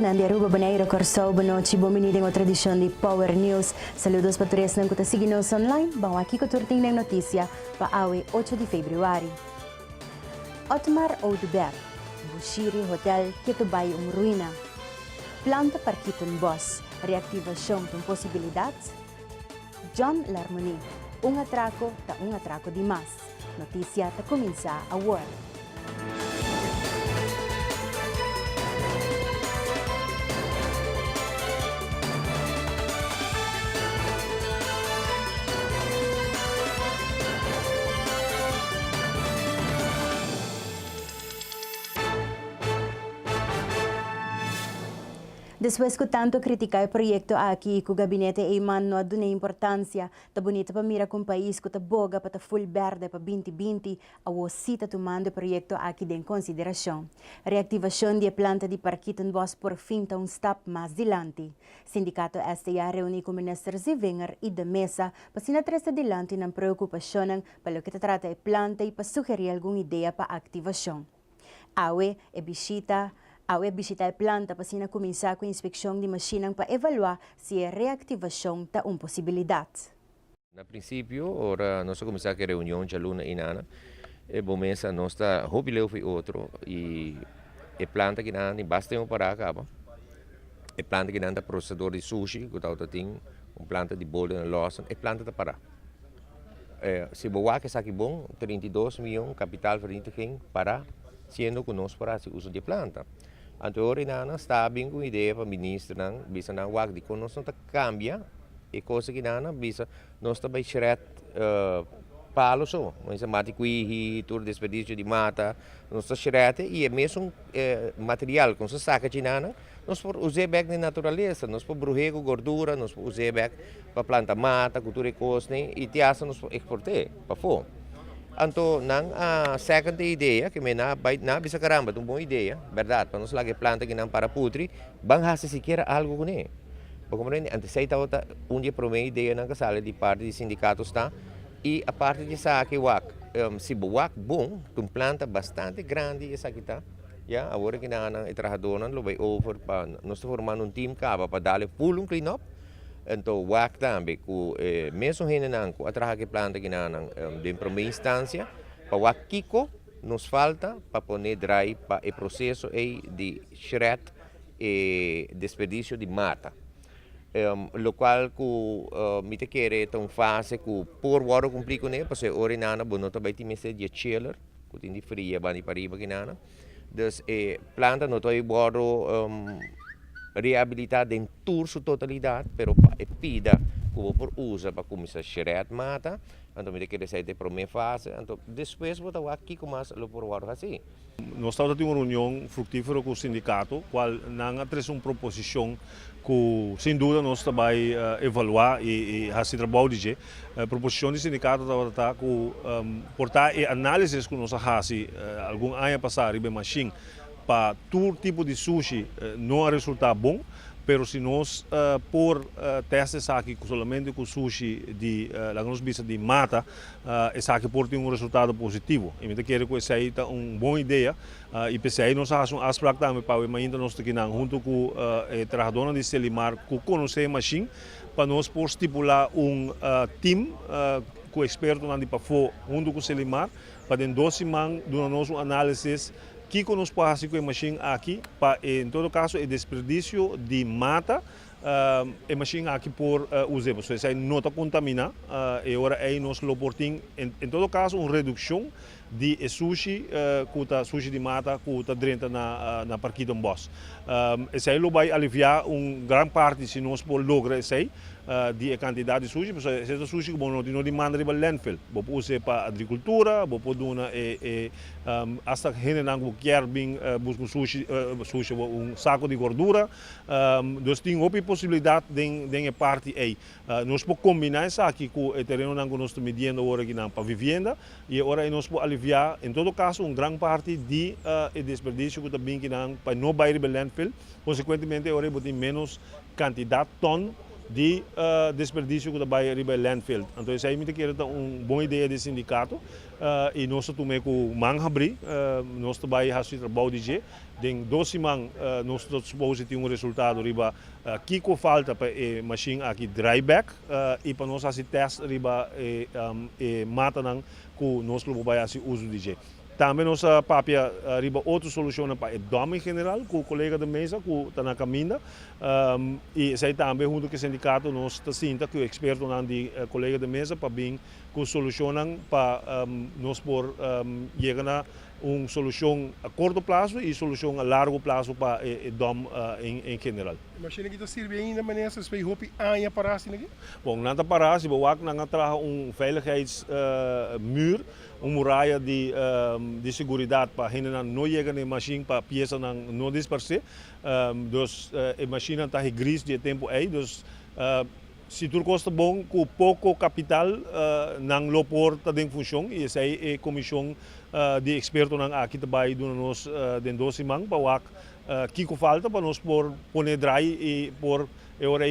Ferdinand de Aruba Bonaire Corsao, boa noite, bom menino em outra edição de Power News. Saludos para todos que estão seguindo online. Vamos aqui com a turtinha notícia para a 8 de fevereiro. Otmar Oudebert, Bushiri Hotel, Ketubay ruína. Planta Parquiton Boss, reativação de possibilidades. John Larmoni, atraco de mais. Notícia está começar agora. Después que tanto criticar o projeto aqui, que o gabinete Eiman não dá importância, tá bonita para mirar com o país que tá boga para full verde para 2020, a cita tomando o projeto aqui em consideração. Reativação da planta de Parquiton Boss por fim tá step mais adiante. Sindicato STA reúne com o ministro Zivinger e da mesa para se trás adiante na preocupação para o que trata a planta e para sugerir alguma ideia para ativação. Awe é visita a planta para começar com a inspeção de máquina para avaliar se a reativação está uma possibilidade. Na princípio, ora nós começamos a reunião de alunos e nana, e bomesa nós está robileu foi outro e a planta que nana basta um para acaba. A planta que nana processador de sushi, que tal tem planta de bolo na loja, a planta está para. Se boa que sabe bom, 32 milhões capital para quem para sendo conosco para o uso de planta. Agora nós está bem com ideia para o ministro bisa na wag de conosco não cambia e coisa que bisa nós está bem cheret palo só, mas a mate que tur desperdício de mata nós está cheret e é mesmo material com se saca de nós por usar back na natureza, nós por bruxer com gordura, nós por usar back para planta mata, cultura e coisa e tiasa nós por exportar para fora. Então, a segunda ideia, que na bisa caramba, uma boa ideia, verdade, para nós lá que planta que não para putri, vamos fazer sequer algo com ele. Porque antes sei que onde promete ideia na sala de parte do sindicato está e a parte de saque se boa bom, uma planta bastante grande essa aqui está. Já, agora que na trabalhador não vai over para nós formando time cava para dar full clean up. Então, o também, mesmo que a trabalhar que planta que de primeira instância, para o Kiko nos falta para poner dry para o processo de shred e desperdício de mata. O qual me te quer tão fácil que por hora cumprir com ele, porque ora nana bonota vai te meter de chiller, que tem de fria bani para riba que nana. Então, planta não vai boro reabilitar em toda sua totalidade, pero é pida como por usa para começar a shred mata, então me quer sair de primeira fase, então depois vou dar aqui começa a por hora assim. Nós estamos tendo uma reunião frutífera com o sindicato, qual não traz uma proposição que sem dúvida nós vai evaluar e fazer trabalho de a proposição do sindicato está com portar e análises que nós fazemos algum ano passado bem machine para todo tipo de sushi não é resultado bom, mas se nós por testes aqui somente com sushi de de mata, essa aqui pode ter um resultado positivo. E me quero que essa aí é uma boa ideia e pensei aí nós fazemos um aspecto também para o ainda nós aqui junto com o trabalhador de Selimar que conhece a machine para nós por estipular um time com experto na para junto com o Selimar para dentro 12 semanas dar nós uma análise que conosco passa com a machine aqui, para em todo caso o desperdício de mata, a machine aqui por usar, porque se não está contaminada, e agora aí nós lo portim em todo caso uma redução de sushi, sushi de mata, que está dentro na Parquiton Boss. Esse aí vai aliviar uma grande parte se nós por logra esse aí. De quantidade de sushi, porque esse sushi que não demanda de landfill, vou usar para agricultura, vou pôr hasta que não quer bem buscar sushi saco de gordura, nós temos outra possibilidade de parte aí, nós podemos combinar isso aqui com o terreno que nós estamos medindo agora aqui para vivenda e agora nós podemos aliviar, em todo caso, uma grande parte de desperdício que também para não vai de landfill, consequentemente agora temos menos quantidade de ton de desperdício que vai riba landfill. Então isso aí me quer boa ideia de sindicato e nós também com manhabri nós vai fazer trabalho de den 12 man nós supose ter resultado riba kiko falta para a machine aqui dryback e para nós fazer teste riba mata nang ku nós vai fazer uso de também nossa papia riba outra solução para o dom em geral com o colega da mesa com o Tanaka Minda e sei também junto com o sindicato nós está sinta que o experto não de colega da mesa para bem com solução para nós por chegar a solução a curto prazo e solução a largo prazo para o dom em geral. Mas se não serve ainda maneira se vai hopi aanha parasi aqui? Bom, nada parasi, boak nanga traga veiligheidsmuur, muralha de segurança para gente não chegar na machine para peça não dispersar. Dus a machine está gris de tempo aí, dus se tudo custa bom com pouco capital não lopor está em função e essa é a comissão de expertos aqui também do nós den 12 man para que falta para nós por poner dry e por agora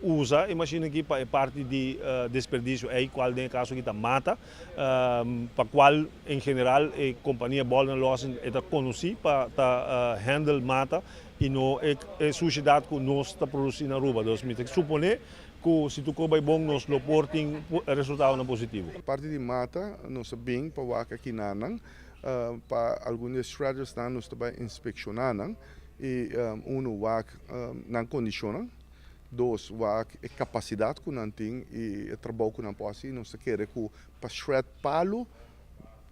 usa a máquina aqui para parte de desperdício aí qual tem caso que está mata para qual em geral a companhia Bolden Lawson está conhecida para handle mata e não é sociedade que nós está produzindo na Aruba. Então, me supone que se tu vai bom nós lopor tem resultado positivo. A parte de mata nós bem para o aqui nanang para alguns shredders nós também inspecionando e o wak não condiciona, dois wak a capacidade que não tem e o trabalho que não pode nós quer que para shred palo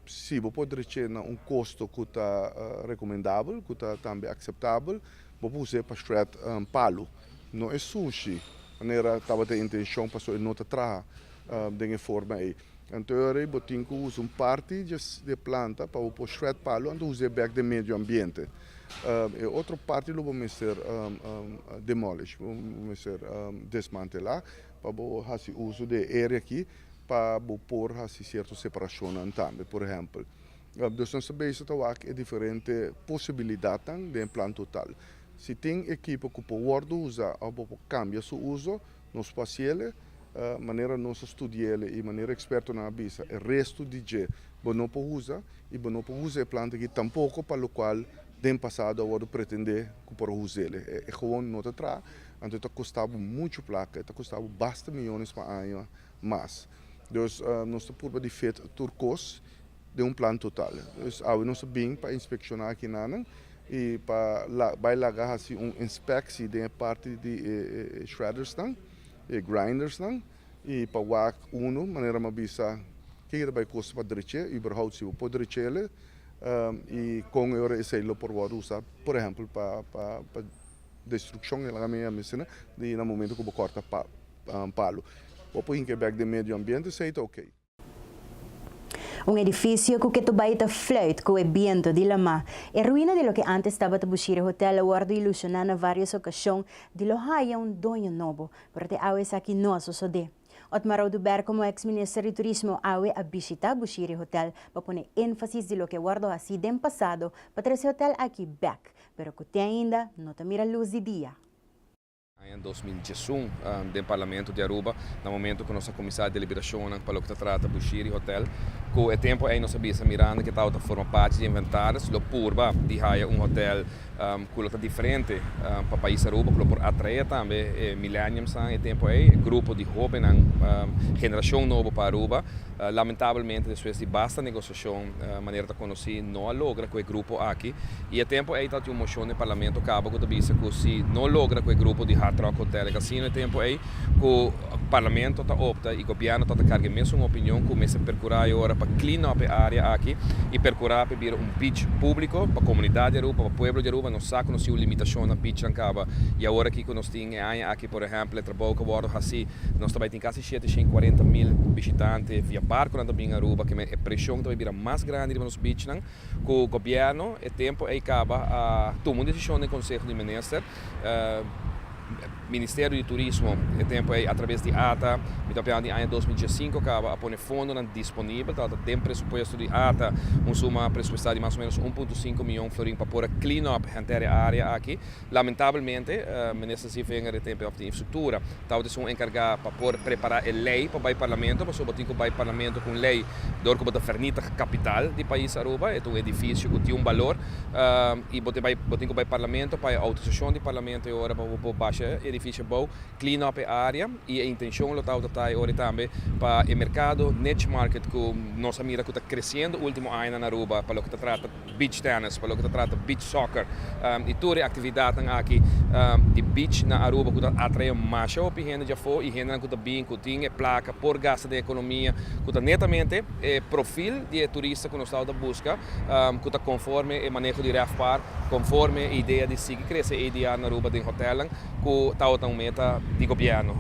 se você pode ter custo que está recomendável, que está também aceitável, você pode para shred palo, não é sushi. Maneira estava a intenção para só não trazer de forma aí. Então eu botinho que usa parte de planta para o shred palo, então usa back de meio ambiente. E outra parte lo vamos ser demolish, vamos ser desmantelar para fazer uso de área aqui para pôr fazer certa separação também, por exemplo. Então nós sabemos que é diferente possibilidade de plano total. Se tem equipe que pode usar ou cambia seu uso, nós passamos maneira nós estudar e maneira experta na bisa, o resto de dia, não pode usar e não pode usar a planta que tampouco para o qual tem passado ou pretender que pode usar. É gewoon não te traz, então está custando muito placa, está custando bastante milhões para ano mais. Então nós estamos de feito turcos de plano total. Então nós bem para inspecionar aqui na e vai largar assim inspeção de parte de shredders e grinders e para o maneira mais bisa que vai custar para direito überhaupt se pode direito e com euro esse lo por usar por exemplo para destruição ela minha missão de no momento que corta palo ou por back de meio ambiente sei tá ok. Edificio que tu baita fluit com o viento de lama. É ruína de lo que antes estava a bushir hotel guardo ilusionar na várias ocasiões de lo haya dono novo, porque awe sa aqui nosso sode. Otmar Duber como ex-ministro de turismo awe a visitar bushir hotel para poner ênfasis de lo que guardo assim dem passado para trazer hotel aqui back, pero que tem ainda não te mira luz de dia. Em 2021, do Parlamento de Aruba, no momento que nossa comissária de deliberação para o que trata do Bushiri Hotel, que o tempo aí nós sabíamos Miranda que estava forma parte de inventários, lo purba de haya hotel que está diferente para o país Aruba, que por atrair também millenniums em tempo aí, grupo de jovens, geração nova para Aruba, lamentavelmente depois de basta negociação, maneira de conhecer não logra com o grupo aqui, e o tempo aí está uma moção no Parlamento acaba que diz que se não logra com o grupo de Hard Rock Hotel e Casino no tempo aí que o Parlamento está opta e o governo está carregando mesmo uma opinião que começa a percurar agora para clean up a área aqui e percurar para vir beach público para a comunidade de Aruba, para o povo de Aruba, não sabe que não limitação na beach acaba e agora aqui que nós temos aqui por exemplo, o trabalho que bordo assim, nós também tem quase 740 mil visitantes via barco também em Aruba, que a pressão também vira mais grande nos beach, que o governo o tempo aí acaba a tomar uma decisão no Conselho de Ministros Ministério de Turismo, o tempo é através de ATA, me está em ano 2015, acaba a pôr fundo disponível, tem presupuesto de ATA, uma presupuestada de mais ou menos 1,5 milhão florim para pôr clean up a área aqui. Lamentavelmente, nessa cifra em tempo de infraestrutura, talvez um encarregado para pôr preparar a lei para o parlamento, mas sobre o parlamento com lei do que a fernita capital do país Aruba, é um edifício que tem um valor e botem o parlamento para a autorização do parlamento agora para o baixo edifício bom, clean up a área e a intenção é agora também para o mercado niche market que nossa mira que está crescendo último ano na Aruba para o que trata beach tennis, para o que trata beach soccer e toda a atividade aqui de beach na Aruba que atrai mais gente já foi e gente que está bem que tem placa por gasto de economia que está netamente perfil de turista que nós estamos busca que está conforme o manejo de REFPAR, conforme a ideia de seguir crescer a ideia na Aruba de hotel que está uma meta de governo.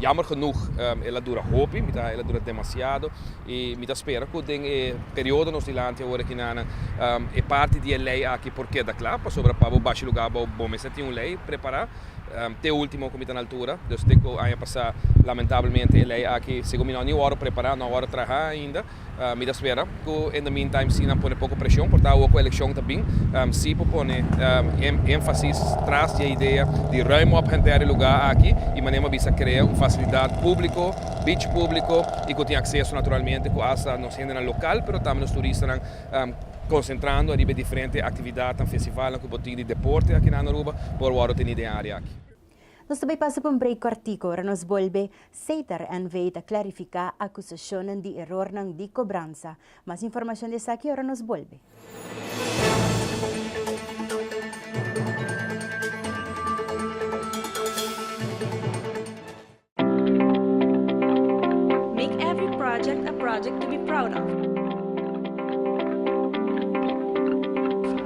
Jammer genoeg, ela dura hopi, ela dura demasiado e me espera que tem período nos dilante agora que é parte de lei aqui porque da claro sobre para o baixo lugar bom mas tem uma lei preparar até o último comité na altura, dus tem que ano passado lamentavelmente a lei aqui segundo não nem hora preparar, não hora trabalhar ainda, me espera que in the meantime se não põe pouco pressão, por tal a eleição também, se põe ênfase traz a ideia de ruimo a lugar aqui e maneira bisa criar uma facilidade público, beach público e que tem acesso naturalmente com essa não sendo na local, mas também os turistas concentrando a diferentes atividades, festival, que botinho de deporte aqui na Aruba, por o tem ideia área aqui. Nós também passamos por um break cortico, para nos volver aceitar e veita clarificar a acusação de erro de cobrança. Mais informação dessa aqui, para nos volver. Make every project a project to be proud of.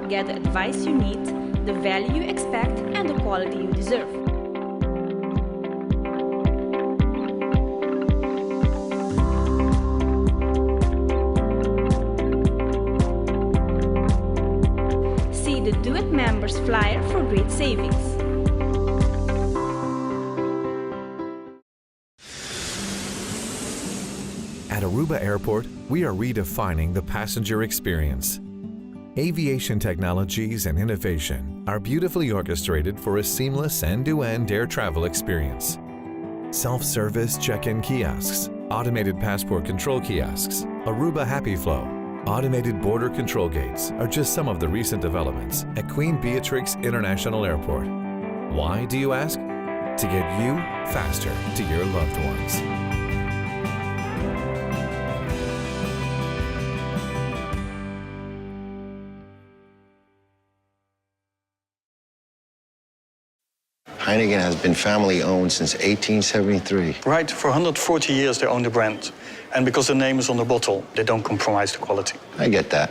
Get the advice you need, the value you expect, and the quality you deserve. See the Do It Members flyer for great savings. At Aruba Airport, we are redefining the passenger experience. Aviation technologies and innovation are beautifully orchestrated for a seamless end-to-end air travel experience. Self-service check-in kiosks, automated passport control kiosks, Aruba Happy Flow, automated border control gates are just some of the recent developments at Queen Beatrix International Airport. Why, do you ask? To get you faster to your loved ones. Heineken has been family-owned since 1873. Right, for 140 years they own the brand. And because the name is on the bottle, they don't compromise the quality. I get that.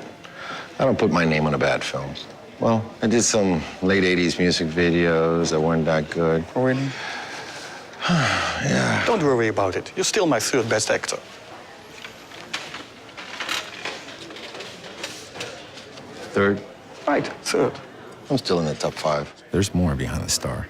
I don't put my name on a bad film. Well, I did some late 80s music videos that weren't that good. Oh, really? Yeah. Don't worry about it. You're still my third best actor. Third? Right, third. I'm still in the top 5. There's more behind the star.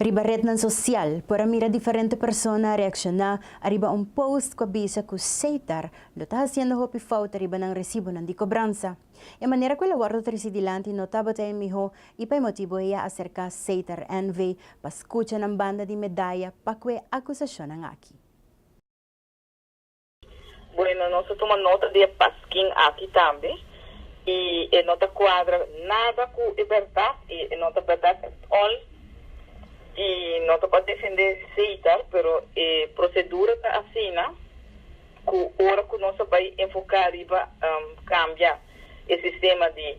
Riba red ng social, para mira diferente persona reaksyonar, arriba un post ko bisa ku seitar, lutas yan na hopi faut arriba ng resibo ng di cobranza. E manera ko lawardo trisidilanti notaba tayo miho, ipay motibo iya acerca seitar NV, paskucha ng banda di medalla, pakwe akusasyon ng aki. Bueno, nós tomamos nota de pasquim aqui também. E nota quadra nada com verdade, e nota verdade all. E nota para defender CETA, pero procedura tá assim, né? Que hora que nós vai enfocar riba cambiar o sistema de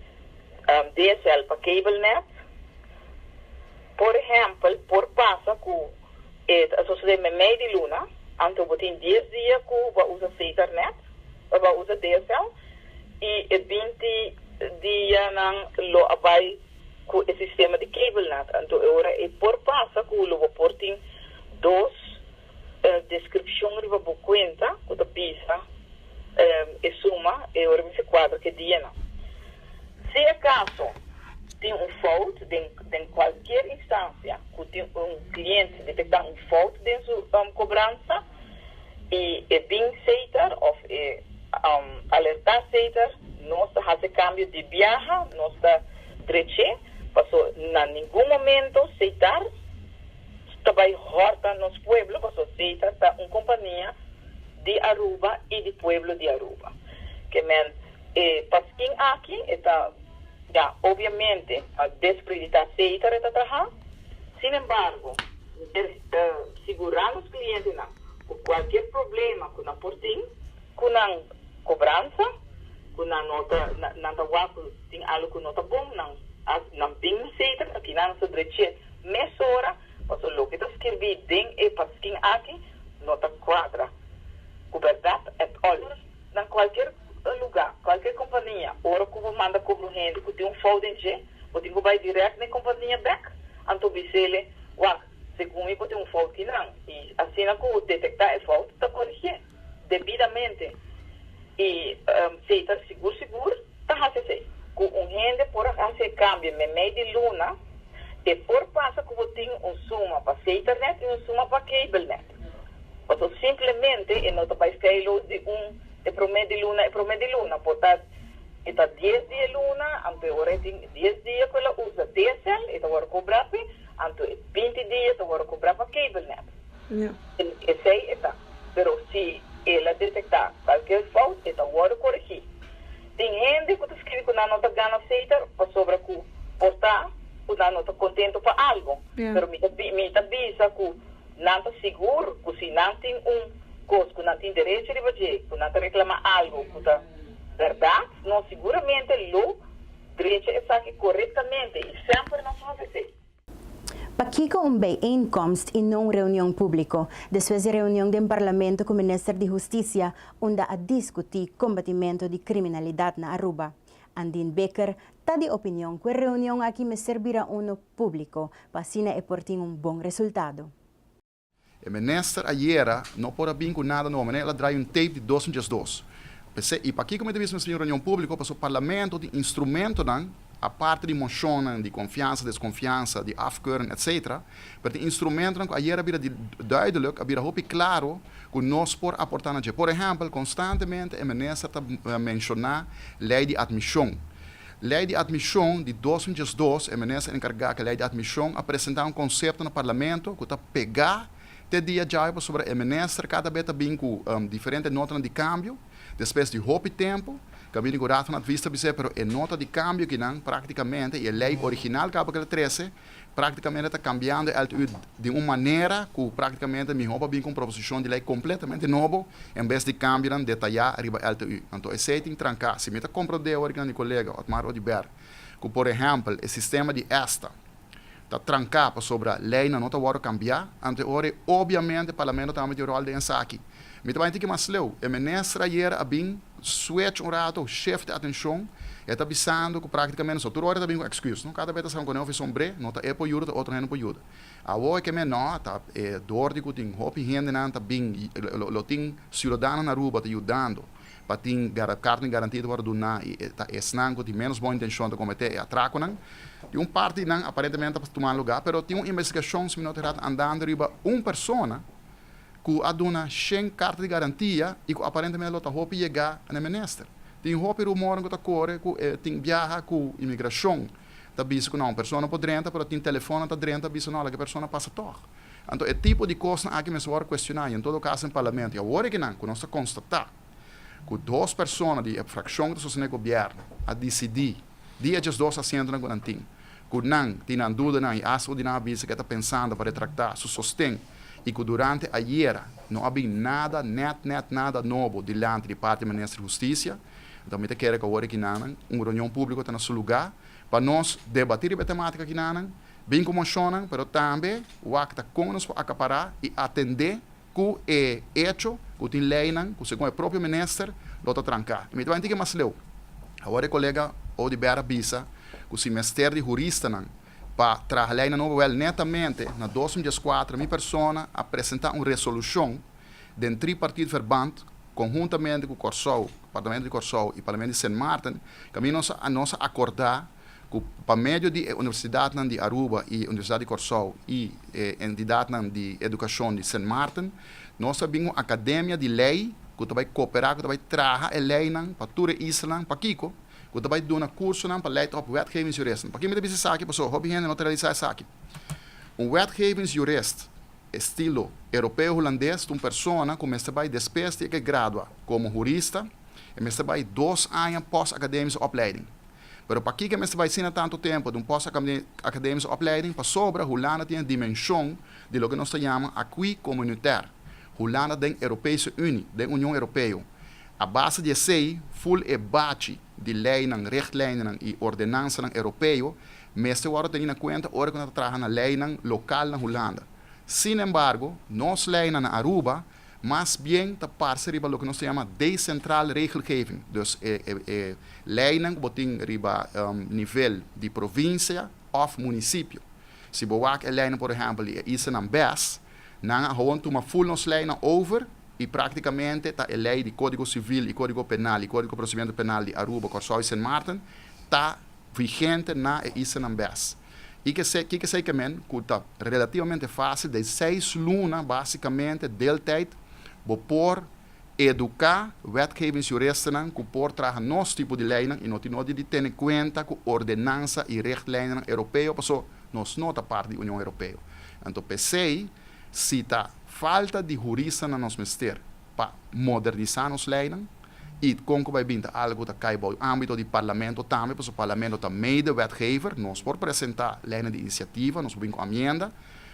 DSL para cable net. Por exemplo, por passa que a sociedade meio de luna, então botem 10 dias que vai usar CETA net, vai usar DSL, e 20 dias não lo vai com o sistema de cable net. Então, agora é por passa que o lobo portem duas descrições de boa conta, que a pisa e suma, e agora me se quadra que dia não. Se acaso tem fault em qualquer instância, que tem cliente detectar fault em sua cobrança, e bem CETA, ou alertar CETA, nós fazemos cambio de viagem, nós direito. Passou, em nenhum momento, aceitar trabalho horta nos pueblos, passou, aceitar uma companhia de Aruba e de pueblo de Aruba. Que men, pasquim aqui, está, já, obviamente, a desacreditar aceitar está trabalhando. Sin embargo, segurar os clientes, não, com qualquer problema com a portinho, com a cobrança, com a nota, tem algo que nota bom, não bem aceita, aqui não se direito, mesura, passou o que está escrevido dentro e pasquim aqui, nota quadra. Com verdade, é olha, em qualquer lugar, qualquer companhia, hora que você manda cobro renda, que tem fault em G, você vai direto na companhia back, então você segundo eu tem fault que não, e assim que detectar a fault, está corrigir devidamente. E aceita seguro, está fazendo. Com renda por fazer cambio meio de luna, e por passa que você tem suma para CETA net e suma para cable net. Então, simplesmente, não está para escrever de promedio de luna, portanto, está 10 dias de luna, então agora tem 10 dias que ela usa DSL, e agora cobrar, então 20 dias agora cobrar para cable net. Esse aí está. Pero se ela detectar qualquer falta, então agora corrigir. Tem gente que escreve que não está ganhando aceita para sobre que portar, que não está contente para algo. Pero me avisa que não está seguro, que se não tem coisa, que não tem direito de fazer, que não está reclamar algo, que está verdade, não seguramente o direito é saque corretamente e sempre não faz assim. Pakiko umbay inkomst in nung reunião público, después de reunião do Parlamento com o Ministro de Justiça, onde a discutir combatimento de criminalidade na Aruba. Andin Becker está de opinião que a reunião aqui me servirá no público para assim portar bom resultado. O Ministro ayer não pode vir com nada novo, ela traz tape de 2012. E para aqui, como eu disse na reunião pública, para o Parlamento, de instrumento a parte de moção, de confiança, desconfiança, de afkeuring, etc. Para de instrumento que ayer havia duidelijk, havia hoop claro que nós por aportar. Por exemplo, constantemente o ministro está mencionar lei de admissão. Lei de admissão de 2012, o ministro encarregado da lei de admissão apresentar conceito no parlamento que está pegar até dia já sobre o ministro cada vez bem com diferentes notas de câmbio, depois de hoop tempo. Cabine que rato na vista bisa, pero a nota de cambio que não praticamente e a lei original que ela 13 praticamente está cambiando de uma maneira que praticamente me rouba bem com proposição de lei completamente novo em vez de cambiar detalhar arriba LTU. Então esse tem trancar. Se me está compreendendo o organo de colega Otmar Odiber, que por exemplo o sistema de esta está trancado sobre a lei não está agora cambiar, então obviamente o parlamento também tem o rol de aqui. Me também tem que mais leu. O ministro ayer a bem switch rato, shift de atenção, e está avisando que praticamente só toda hora está bem com excuse, não? Cada vez está com o sombre, não está por ajuda, outro não por ajuda. A hora que me não, está dor de que tem hopi gente não está bem, lo tem cidadão na rua está ajudando, para ter carta garantida para donar e esnango de menos boa intenção de cometer e atraco não. De parte não aparentemente para tomar lugar, pero tem uma investigação se não terá andando riba uma pessoa que a dona sem carta de garantia e que aparentemente ela está roupa chegar no ministério. Tem roupa rumor que está corre que tem viaja com imigração. Tá bicho que não, pessoa por dentro, pero tem telefone tá dentro, bicho não, que pessoa passa toque. Então, é tipo de coisa que me vai questionar, em todo caso, no parlamento. E agora que não, que nós constatar que duas pessoas de fração do seu governo a decidir, dia de dois assentos na Guarantim, que não tem dúvida, não, e acho que não que está pensando para retractar, se sustém, e que durante a era não havia nada, nada novo diante de parte do Ministro da Justiça. Então, me quero que agora que não, uma reunião pública está no seu lugar, para nós debater a temática que não, bem como funcionam, mas também o acta com nos acaparar e atender que é hecho, que tem lei, que segundo o próprio ministro, lo está trancar. E me diz que mais leu. Agora, colega Odibera Bisa, que o semestre de jurista, para trabalhar na nova netamente, na 2014, minha pessoa apresentar uma resolução de 3 partidos verbantes, conjuntamente com o Corsol, Parlamento de Corsol e o Parlamento de St. Martin, que a nós acordar para meio de Universidade de Aruba e Universidade de Corsol e entidade de educação de St. Martin, nós temos uma academia de lei que vai cooperar, que vai trazer a lei para toda a isla, para Kiko, que vai dar um curso para leiden op wetgevingsjuristen. Para quem me diz aqui, pessoal, hobby gente não realizar isso aqui. Wetgevingsjurist, estilo europeu-holandês, uma pessoa que vai depois de que gradua como jurista, e vai 2 anos pós-acadêmica opleiding. Pero para que você vai ensinar tanto tempo de pós-acadêmica opleiding, para sobra, a Holanda tem a dimensão de lo que nós chamamos acquis communautaire. Holanda tem a Europese Unie, tem a União Europeia. A base de sei, full e bate de lei, richtlijnen e ordenança europeu, mas agora tem em conta hora que nós trabalhamos na lei local na Holanda. Sin embargo, nós lei na Aruba, mas bem está parceiro com o que nós chamamos decentral regelgeving. Dus leiding botin riba nível de província ou município. Se boak leiding, por exemplo, is een bes, dan gewoon uma full nos leiding over e praticamente está a lei de Código Civil e Código Penal e Código Procedimento Penal de Aruba, Corsol e St. Martin, está vigente na is een bes. E que sei que está relativamente fácil, de 6 lunas, basicamente, del tijd, por educar wetgevingsjuristen que por trazer nosso tipo de lei e não tem de ter em conta com ordenança e richtlijnen europeu, porque nós não somos parte da União Europeia. Então, pensei, se está falta de jurista no nosso ministério para modernizar nossa lei, e como vai vir algo que cai no âmbito do parlamento também, porque o parlamento também é de wetgever, nós por apresentar leis de iniciativa, nós vamos com emenda,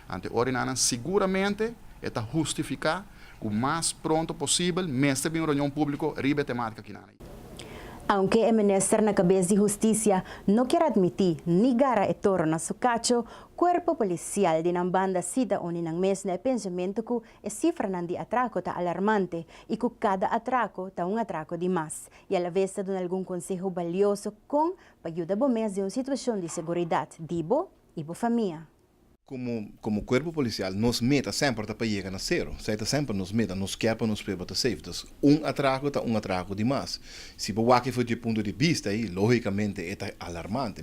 ante ordenar seguramente está justificar o mais pronto possível, mesmo em reunião pública, riba temática aqui na Aunque o ministro na cabeça de justiça não quer admitir ni gara e toro na sucacho, corpo policial de nan banda cita onde nang mes na pensamento que a cifra nan di atraco está alarmante e que cada atraco está atraco de mais. E a la vez está dando algum conselho valioso com para ajudar a mes de uma situação de segurança dibo e bo família. Como corpo policial, nos meta sempre para chegar a zero. Sempre nos meta, nos quer para nos preparar safe. Então, atraco está atraco demais. Se você aqui for de ponto de vista, aí, logicamente, é alarmante.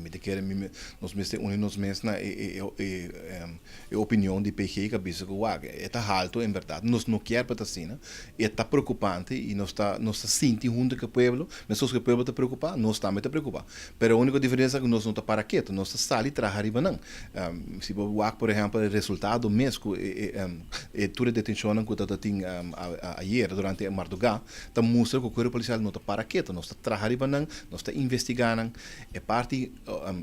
Nos meses na opinião de PG que bisa que é alto, em verdade. Nós não quer para assim, é preocupante e nós está sentindo junto com o povo, mas se o povo está preocupado, nós também está preocupado. Mas a única diferença é que nós não está para quieto, nós está sali trabalhar não. Se você por exemplo, o resultado mesmo toda a detenção que eu tinha ayer durante a madrugada, mostra que o corpo policial não está para quieto, nós está trabalhando, nós está investigando. É parte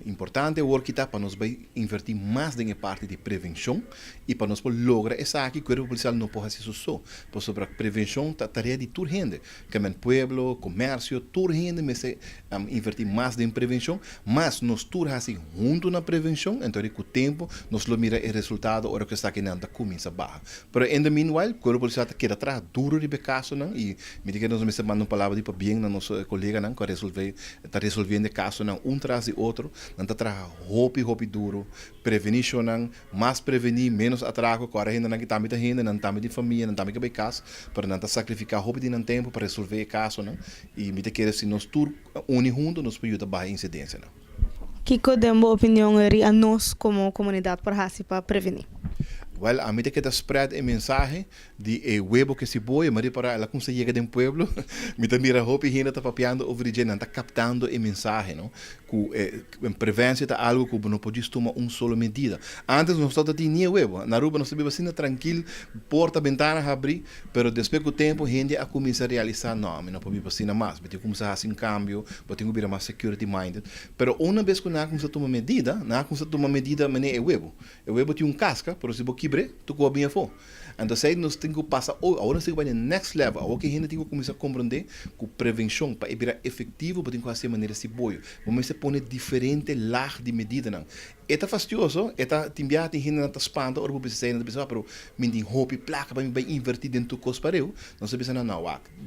importante o que está para nós invertir mais na parte de prevenção e para nós lograr essa aqui que o corpo policial não pode ser só. Por sobre a prevenção está tarefa de toda gente, que é pueblo, comércio, toda gente, mas invertir mais em prevenção, mas nós todos assim junto na prevenção, então com o tempo nós mira o resultado ora que está aqui nanta começa barra. Pero in the meanwhile, quando você está quer atrás duro de caso não e me diga nós me mandando palavra de para bem na nosso colega não que resolvendo caso não traz de outro, não tá atrás hopi duro, prevenir não, mais prevenir menos atraco, agora ainda não que tá muita gente, não tá de família, não tá muito bem caso, para não tá sacrificar hopi de não tempo para resolver o caso não e me diga se nós tur uni junto nos pode ajudar a incidência não. Kiko demo opinião a nós como comunidade para prevenir. Well, a medida que está spread a mensagem de huevo que se boia, mas para ela conseguir chegar no pueblo, me também a roupa e está papiando over de está captando a mensagem, não? Que prevenção é algo que não pode tomar solo medida. Antes não estava tinha huevo, na rua não se assim tranquilo, porta, ventana abrir, pero depois do tempo a gente a começa a realizar não pode assim mais, mas começa a fazer cambio, tem que vir mais security minded, pero uma vez que não começa a tomar medida, mas é huevo. O huevo tem casca, por exemplo, quebre, tu coa bem fo. Então, se nós temos que passar, agora nós temos que ir no next level, agora que a gente tem que começar a compreender que prevenção, para virar efetivo, para ter que fazer maneira de boio. Vamos pôr diferente lar de medida, não. É fastidioso, é timbia, tem gente que está ora você sai na pessoa, pero me roupa placa para vai invertir dentro do cos para eu, não se pensa não,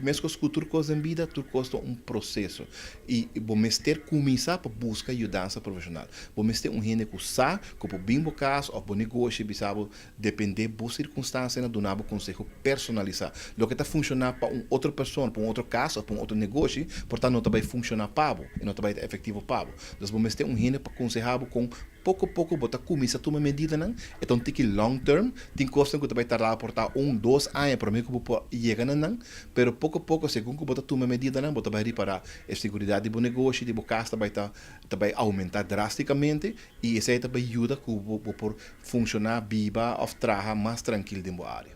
mesmo que tudo coisa em vida, tudo custa processo. E vamos ter que começar para buscar ajuda profissional. Vamos ter gente que sabe, que por bem caso ou por negócio, sabe, depender das circunstâncias, do nabo conselho personalizar. O que está funcionando para outra pessoa, para outro caso, para outro negócio, portanto não vai funcionar para e não vai ser efetivo para. Então vamos ter gente para aconselhar com pouco a pouco botar começa a tomar medida não então tem que long term tem coisa que vai tardar a portar 2 anos para mim que vou chegar não pero pouco a pouco segundo que botar tomar medida não botar vai reparar a segurança do negócio de casa vai aumentar drasticamente e isso aí vai ajudar que vou por funcionar viva ou trabalhar mais tranquilo dentro da área.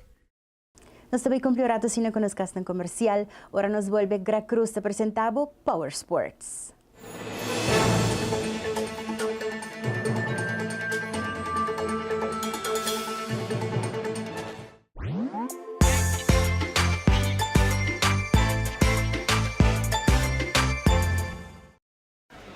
Nós também completo assim com os castas comercial, ora nos volve Gra Cruz apresentado Power Sports.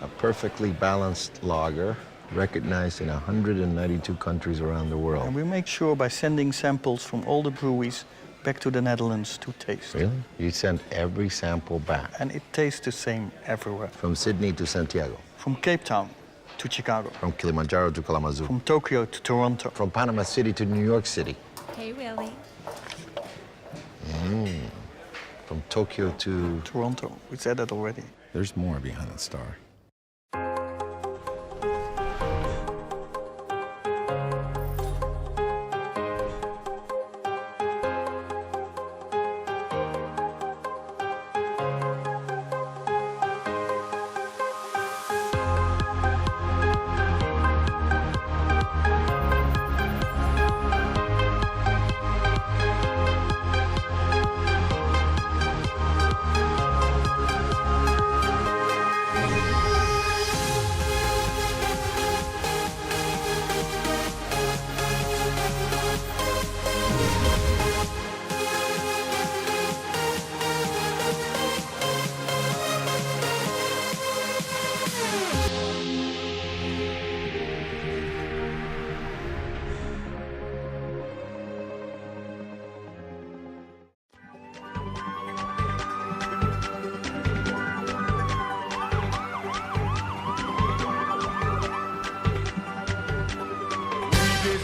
A perfectly balanced lager, recognized in 192 countries around the world. And we make sure by sending samples from all the breweries back to the Netherlands to taste. Really? You send every sample back? And it tastes the same everywhere. From Sydney to Santiago? From Cape Town to Chicago. From Kilimanjaro to Kalamazoo? From Tokyo to Toronto. From Panama City to New York City? Hey, Willie. From Tokyo to... Toronto. We said that already. There's more behind the star.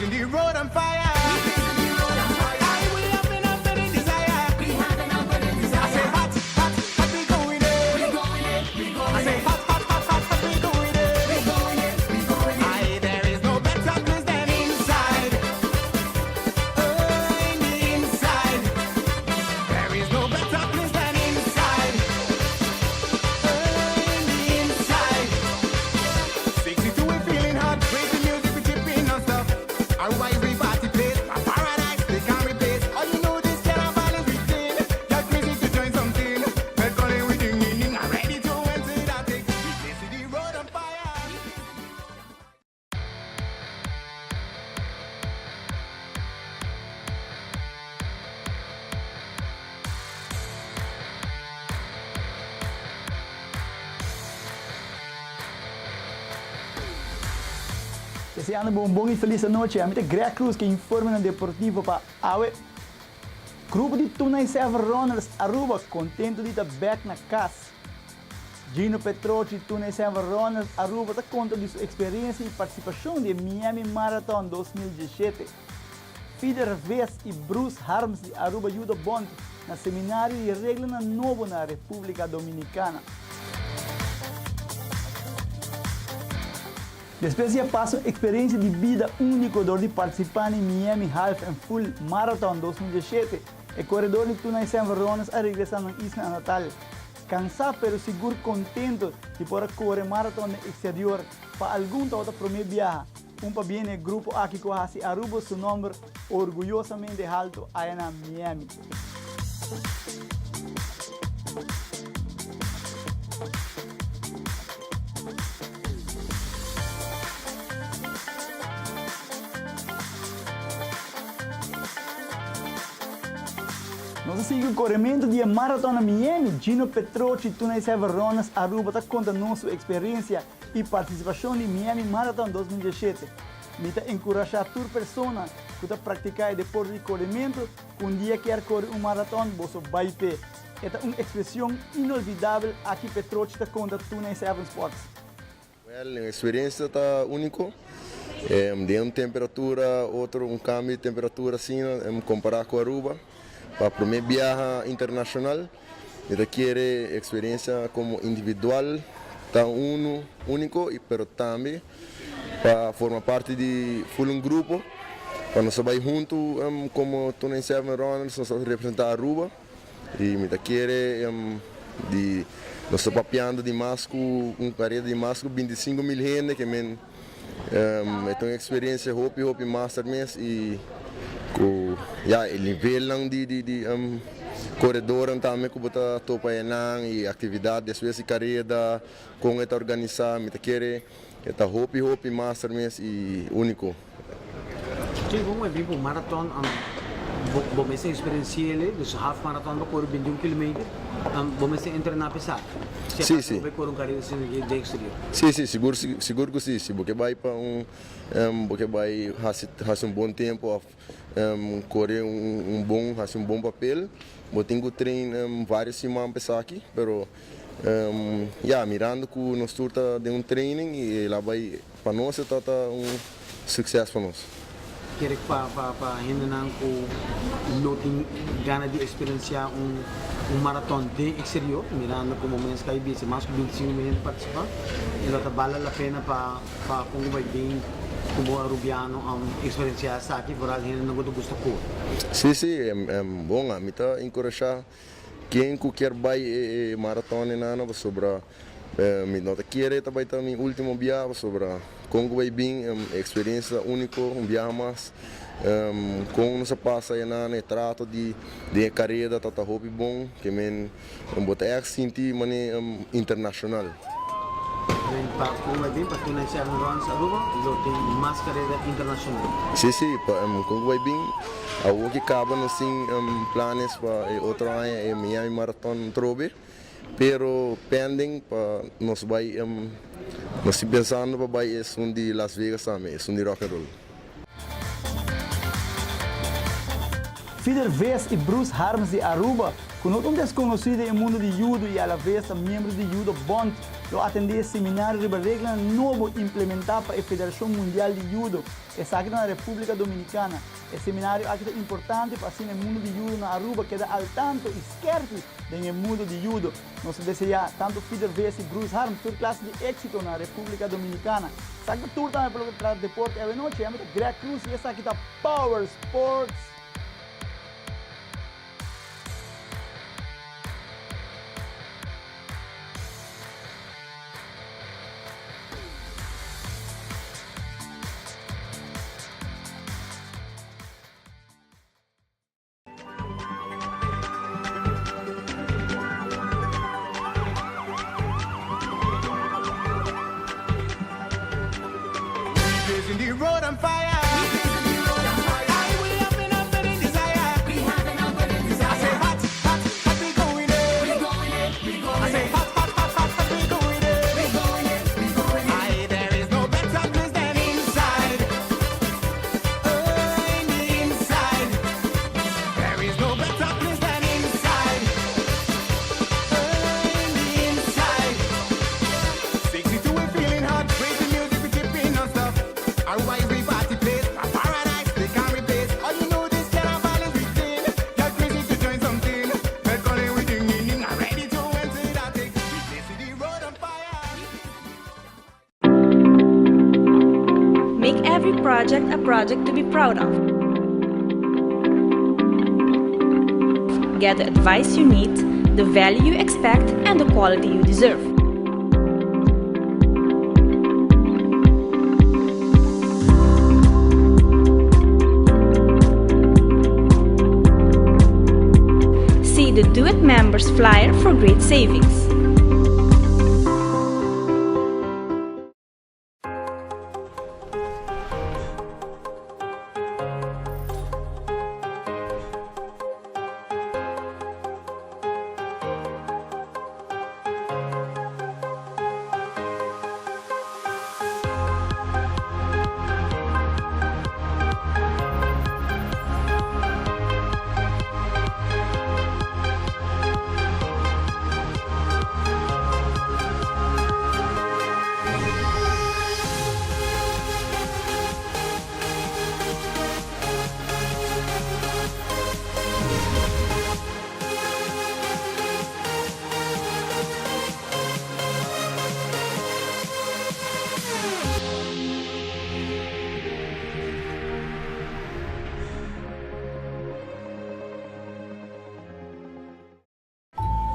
In the road on fire. Why we party Deseando bom e feliz noite. A mim Greg Cruz que informa na Deportivo para Awe. Grupo de Tunay Seven Runners Aruba contento de estar back na casa. Gino Petroci Tunay Seven Runners Aruba está conta de sua experiência e participação de Miami Marathon 2017. Fidel Vez e Bruce Harms de Aruba Judo Bond na seminário de regra novo na República Dominicana. Depois de passar experiência de vida única de participar em Miami Half and Full Marathon 2017, o corredor de Tunay Seven Runners a regressar na isla natal. Cansado, pero seguro contento de poder correr maratón no exterior para algum outra primeira viagem. Para bem o grupo aqui que hasi Aruba seu nome orgulhosamente alto aí na Miami. Nós seguimos o corrimento de Maratona Miami. Gino Petroci, Tunay Seven Runners Aruba está contando nossa experiência e participação em Miami Marathon 2017. Mita encorajar toda pessoa que está praticando deporte de corrimento, que dia quer correr maratón, você vai ter. Esta é uma expressão inolvidável aqui Petroci está contando Tunay Seven Sports. A experiência está única. De uma temperatura, outro cambio de temperatura assim, comparar com Aruba. Para a primeira viagem internacional, requer experiência como individual, tão único, mas também para formar parte de um grupo, para nós vai junto como Tunay Seven Runners, nós representar Aruba e requer de nós papeando de masco, carreira de masco 25 mil gente que é uma experiência hope master mês e o nível de corredor também que bota topa e atividade às vezes carreira com esta organizar me quer esta hope master mês e único. Sim, vamos ver para o maratón vamos experiência ele dos half marathon para correr 21 km vamos treinar pesado. Sim. Vai correr carreira de exterior. Sim, seguro que sim. Se você vai para porque vai fazer bom tempo, correr fazer bom papel, você tem que treinar várias semanas para aqui, pero mirando que nós turta de training e lá vai para nós está sucesso para nós. Quer para ainda não tem ganas de experienciar maratón de exterior, mirando como menos que aí mais que 25 mil participantes, e lá vale a pena para como vai bem como arubiano experienciar isso aqui, por alguém não gosta de correr. Sim, é bom, a mim está encorajar quem quer vai maratón nana sobre me nota quer também também último viagem sobre como vai bem experiência única viagem mais com nossa passa aí na trato de carreira tata hobby bom que men botar sentir mané internacional. Para como vai bem para Tunay Seven Runners Aruba, tem mais carreira internacional. Sim, como vai bem a que acaba assim planos para outro ano Miami Marathon Trobe. Pero pending para nós vai nós pensando para vai é de Las Vegas também, é de rock and roll. Fidel Vez e Bruce Harms de Aruba, que não tão desconhecido no mundo de judo e à vez membro de Judo Bond, lo atendeu seminário de regra novo implementar para a Federação Mundial de Judo, essa aqui na República Dominicana. O seminário aqui é importante para assim o mundo de judo na Aruba queda al tanto e esquerdo no mundo de judo. Nós desejamos tanto Fidel Vez e Bruce Harms toda classe de êxito na República Dominicana. Sabe tudo também para o deporte é noite, chama-se Greg Cruz e essa aqui está Power Sports. Blazing the road on fire. Inside Aruba is the party place, a paradise they can't replace. All you know this carnival is within. Get crazy to join something. Let's call it with ding. I'm ready to enter that thing. We see the road on fire. Make every project a project to be proud of. Get the advice you need, the value you expect, and the quality you deserve. See the Do It Members flyer for great savings.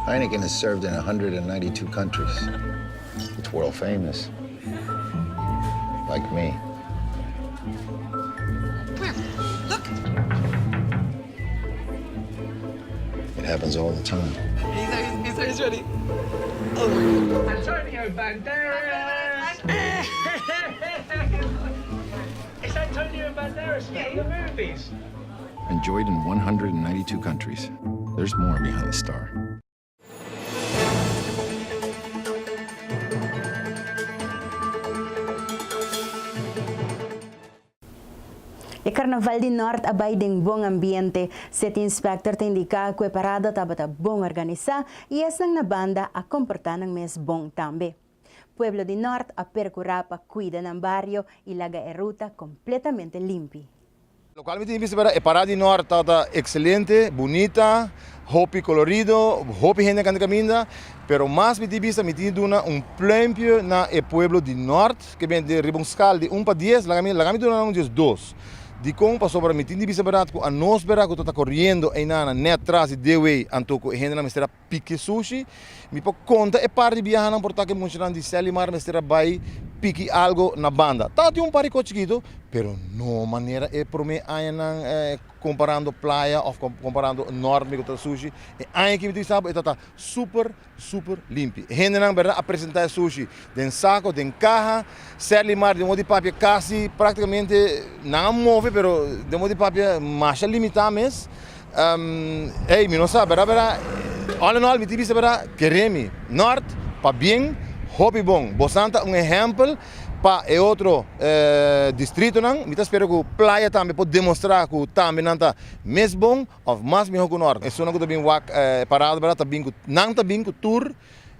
Heineken is served in 192 countries. It's world famous. Like me. Look. It happens all the time. He's ready. Antonio Banderas! It's Antonio Banderas from the movies. Enjoyed in 192 countries. There's more behind the star. E Carnaval de Norte abay ding bom ambiente. Set inspector te indica que parada tabata bom organizar e essa na banda a comportar ng mes bom também. Pueblo de Norte a percurapa cuida ng barrio e laga a ruta completamente limpi. Localmente in vista è parada di Norte stata eccellente, bonita, hopi colorido, hopi gente que caminha, pero mais me vista me tinha duna un plempio na e pueblo di Norte que vem de ribonscal de 1 para 10, la caminha duna un 2. Di com passou para mim, tinha vista barato que a nós barato que está correndo aí na net atrás de way antoco e gente na mestera pique sushi, me pode conta e par de viajar na porta que munchiran de Selimar mestera vai pique algo na banda. Tá de parico chiquito, pero no maneira é por mim aí na comparando playa ou comparando norte com o sushi, e aí que me diz sabe, está super limpo. Gente na verdade apresentar sushi den saco, den caja, Selimar de modo de papel quase praticamente não move, pero de modo de papel mais limitado mesmo. Ei, me não sabe, verdade? All in all, me diz verdade, queremos norte para bem, hobby bom. Bosanta exemplo para outro distrito não, me espero que a praia também pode demonstrar que também não está mais bom ou mais melhor que o norte. Isso não está bem parado, verdade? Não está bem que tour,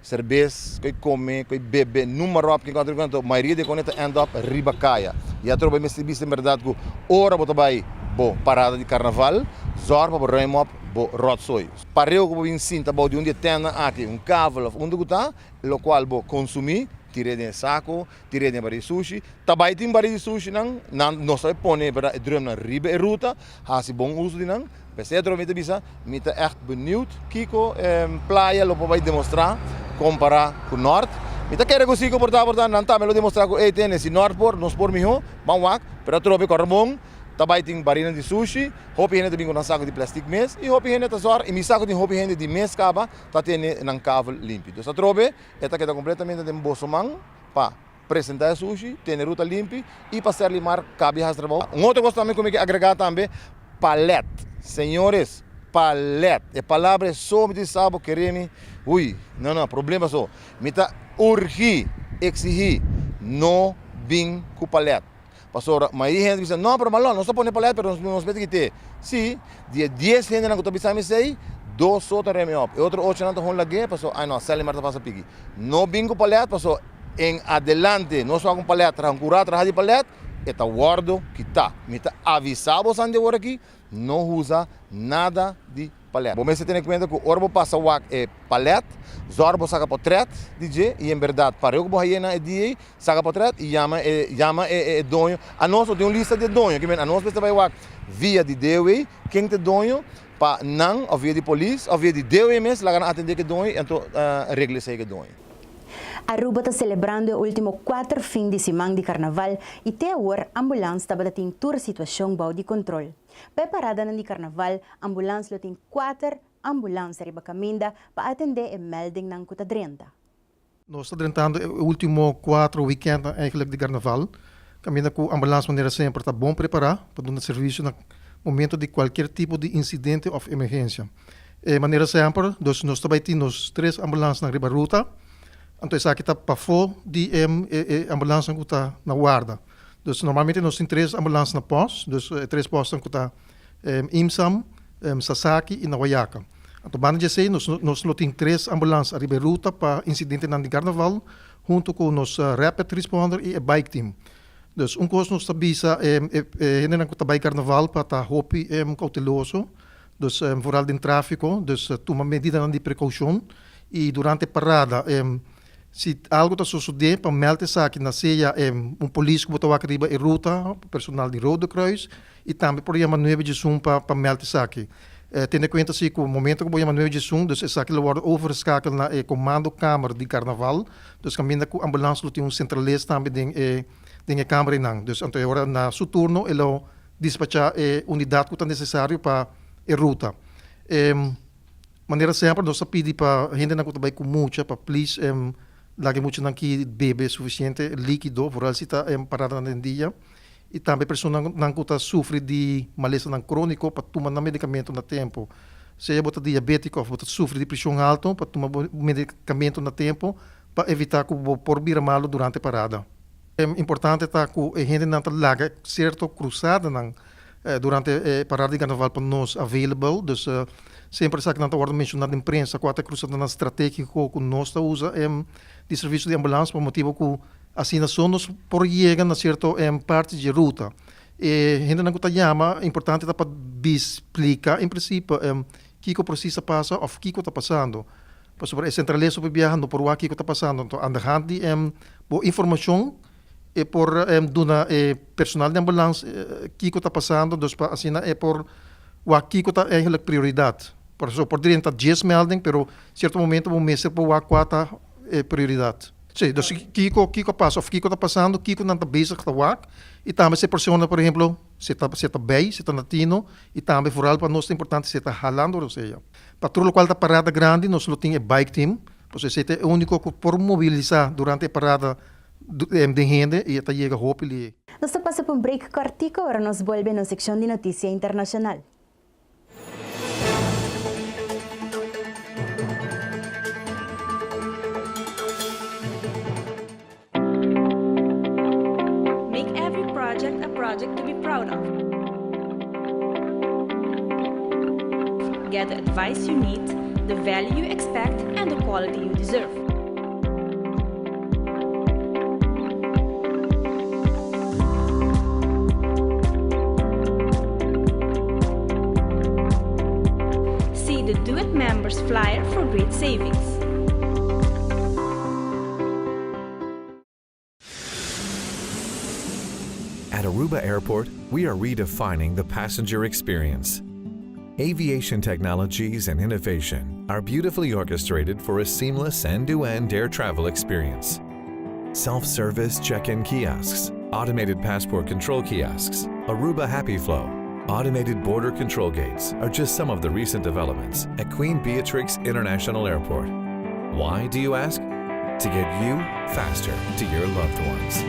cerveja, que come, que bebe, número up que encontra, a maioria de coneta end up ribacaia. E a tropa me diz verdade que hora bota vai bo parada de carnaval, zorba bo remo up bo rotsoi. Pareu que vim sinta bo de dia tenda aqui um cavalo, onde está, lo qual bo consumir, tirei de saco, tirei de baril sushi, tabai tem baril sushi não sabe pone para drum na riba e ruta, hasi bom uso de não. Pensei tropa me bisa, me tá echt benieuwd, Kiko, playa lo vai demonstrar, comparar com o norte. Me tá querendo que siga portar, não tá me lo demonstrar com tem esse norte por, nos por miho, bom wak, pero tropa corre bom. Tabay ting barina de sushi, hopi hene tabing ko ng saco de plastic mes, e hopi hene tasor, e mi saco de hopi hene de mes kaba, tatene ng kavel limpido. Sa trobe, esta queda completamente de bosomang, pa apresentar sushi, ter ruta limpi, e passar limar cabe has trabalho. Outro gosto também como que agregar também, palette. Senhores, palette. E palavra só me diz sabo, queremos, não, problema só. Me tá urgir, exigir, não vim com palette. Pastor, mas aí gente diz, não, pero malão, não só põe paleta, pero nos pede que te. Sim, dia 10 gente não está me sei, 2 outros reme up. E outro 8 não está com lague, pastor, ai não, Selimar está passa pigi. Não bingo paleta, pastor, em adelante, nós vamos com paleta, trancurar atrás de paleta, eta guardo que tá. Me tá avisamos ande agora aqui, não usa nada de paleta. Você tem que conta que o orbo passa o paleta, zorbo saca potret, DJ, e em verdade, para eu que vou na DJ, saca potret e chama dono. A nós tem uma lista de dono, que a nós vai via de DOE, quem tem dono, para não, ou via de polícia, ou via de DOE mesmo, lá na atender que dono, então regle se que dono. Aruba está celebrando o último 4 fins de semana de carnaval e até agora a ambulância estava tendo toda a situação de controle. Para parada de carnaval, a ambulância tem 4 ambulâncias riba caminda para atender a melding ng kutadrenta. Nós estamos tentando o último 4 weekend eigenlijk de carnaval. Caminda com a ambulância maneira sempre está bom preparada para dar serviço no momento de qualquer tipo de incidente ou emergência. Maneira sempre, nós também temos 3 ambulâncias na riba ruta. Então, essa aqui está para fora de ambulância que está na guarda. Então, normalmente nós temos 3 ambulâncias na pós, então 3 postos que está Imsam, Sasaki e Nawayaka. Então, banda de sei, nós temos 3 ambulâncias a riba ruta para incidente de carnaval, junto com nos rapid responder e bike team. Então, coisa nós avisa, ainda não está bike carnaval para estar hopi cauteloso, então, vooral em tráfico, então, toma medida de precaução e durante a parada, se algo está sucedendo, para melder aqui na ceia, polícia que está aqui em ruta, personal de Rode Kruis, e também por aí 9 de Zoom para melder aqui. Tendo em conta que o momento que eu 9 de Zoom, então essa aqui vai overschakelen na comando-câmara de carnaval, então caminha com a ambulância tem centralista também em câmara não. Então agora na seu turno ele despachar unidade que está necessário para a ruta. Maneira sempre nós pedimos para a gente não trabalha com muita, para please lagi muito não que bebe suficiente líquido, por se está parada no dia. E também pessoas não que sofrem de malestar crônico para tomar medicamento no tempo. Se você é diabético ou sofre de pressão alta, para tomar medicamento no tempo, para evitar que você por vir mal durante a parada. É importante que a gente não laga certo cruzada durante a parada de carnaval para nós available. Então, sempre que não está mencionado na imprensa, qual é a cruzada estratégica que nós usa de serviço de ambulância por motivo que assim nós por chegar a certa parte de ruta. E a gente não está chama, é importante para explicar, em princípio, o que precisa passar ou o que está passando. Para sobre a centralista para viajar, por o que está passando. Então, a de informação e por dona personal de ambulância o que está passando, então, assim é por o que está eigenlijk prioridade. Por dentro está 10 melding, pero certo momento vamos meser por o quatro prioridade. Sim, então Kiko passa, o Kiko está passando, Kiko não está bezig com o e também se persona, por exemplo, se está bem, se está latino, e também, vooral para nós é importante, se está ralando, ou seja, para tudo o qual está parada grande, nós temos bike team, porque se é o único que por mobilizar durante a parada de gente e está chega hope ali. Nós passamos por break cortico, agora nós volvemos na secção de notícia internacional. Project to be proud of. Get the advice you need, the value you expect, and the quality you deserve. See the Do It Members flyer for great savings. At Aruba Airport, we are redefining the passenger experience. Aviation technologies and innovation are beautifully orchestrated for a seamless end-to-end air travel experience. Self-service check-in kiosks, automated passport control kiosks, Aruba Happy Flow, automated border control gates are just some of the recent developments at Queen Beatrix International Airport. Why, do you ask? To get you faster to your loved ones.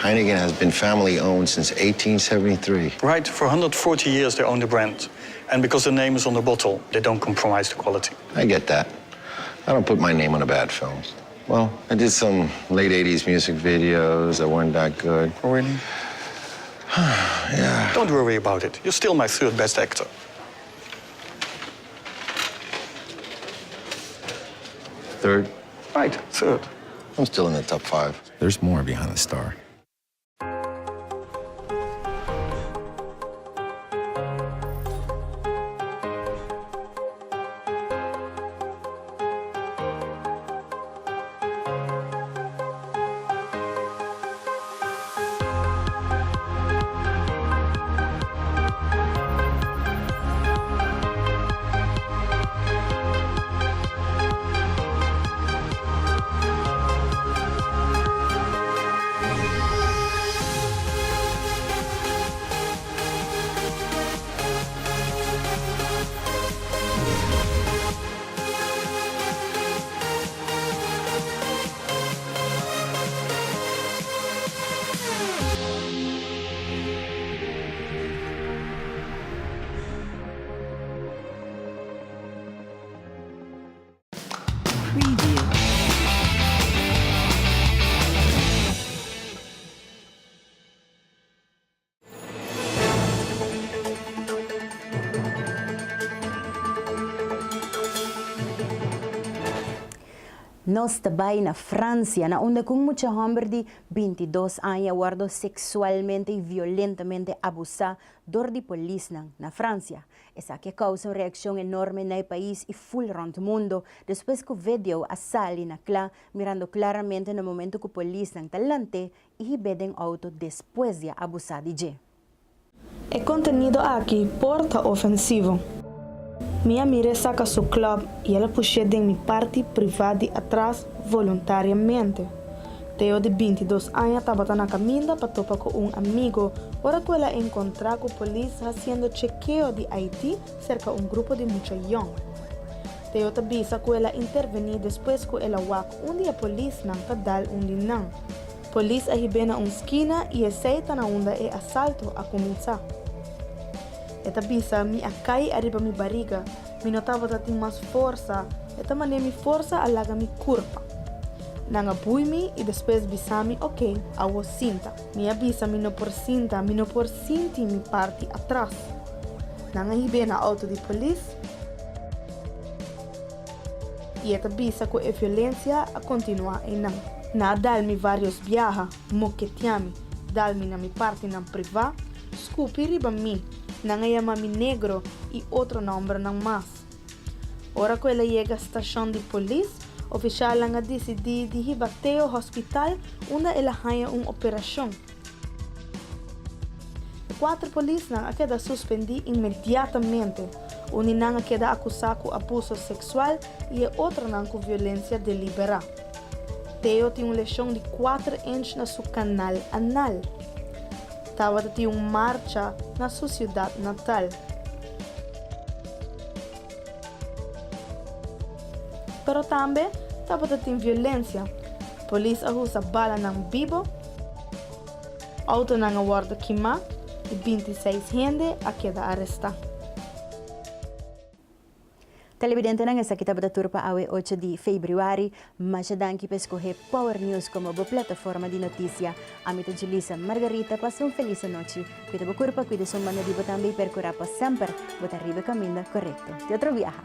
Heineken has been family-owned since 1873. Right, for 140 years they own the brand. And because the name is on the bottle, they don't compromise the quality. I get that. I don't put my name on a bad film. Well, I did some late 80s music videos that weren't that good. Oh, really? Yeah. Don't worry about it. You're still my third best actor. Third, Right, third. I'm still in the top 5. There's more behind the star. Nos tabay na Francia, na onde kung mucha hombre de 22 años guardo sexualmente y violentamente abusado por de policía na Francia. Esa que causa una reacción enorme en el país y full round el mundo, después que el video sale na mirando claramente en el momento que la policía talante y beden auto después de abusar de ella. El contenido aquí porta ofensivo. Minha mire saca su club y ela puxa de mi parte privada atrás voluntariamente. Teo de 22 años estaba na caminho para topar con un amigo, ora que ela encontró con policía haciendo chequeo de Haití cerca un grupo de mucha young. Teo te avisa que ela intervenir después que ela wak un dia policía não ka dal un di não. Policía arriba una esquina y aceita na onda e assalto a começar. Eta bisa mi akai arriba mi barriga, mi notava que tinha mais força, eta maneira mi força alaga mi curva. Nanga bui mi e depois bisa mi, ok, awo cinta. Mi avisa mi não por cinta, mi não por cinti mi parte atrás. Nanga hibe na auto de polícia. E eta bisa que a violência a continuar em não. Na dal-me vários viaja, moqueteame, dal-me na mi parte na privada, scupi riba mi, nanga yama-me negro e outro nome não mais. Ora que ela chega à estação de polícia, oficial nga decidi de ir até o hospital onde ela ganha uma operação. 4 polícias queda suspendi imediatamente, onde não queda acusado com abuso sexual e outra não com violência deliberada. Teo tinha uma lesão de 4 inches na seu canal anal. Estava de uma marcha na sua cidade natal. Pero também estava de ter violência. A polícia usa bala na bibo, auto na guarda queimada e 26 gente a queda arrestada. Televidente nang esa kita turpa awe 8 de febrero, mas danki pa escoger Power News como bo plataforma de notícia. Amita Julissa Margarita, passa feliz noite. Cuida bo curpa, cuida sua mana di também percorrer pa sempre, bota arriba caminho correto. Te outro viaja.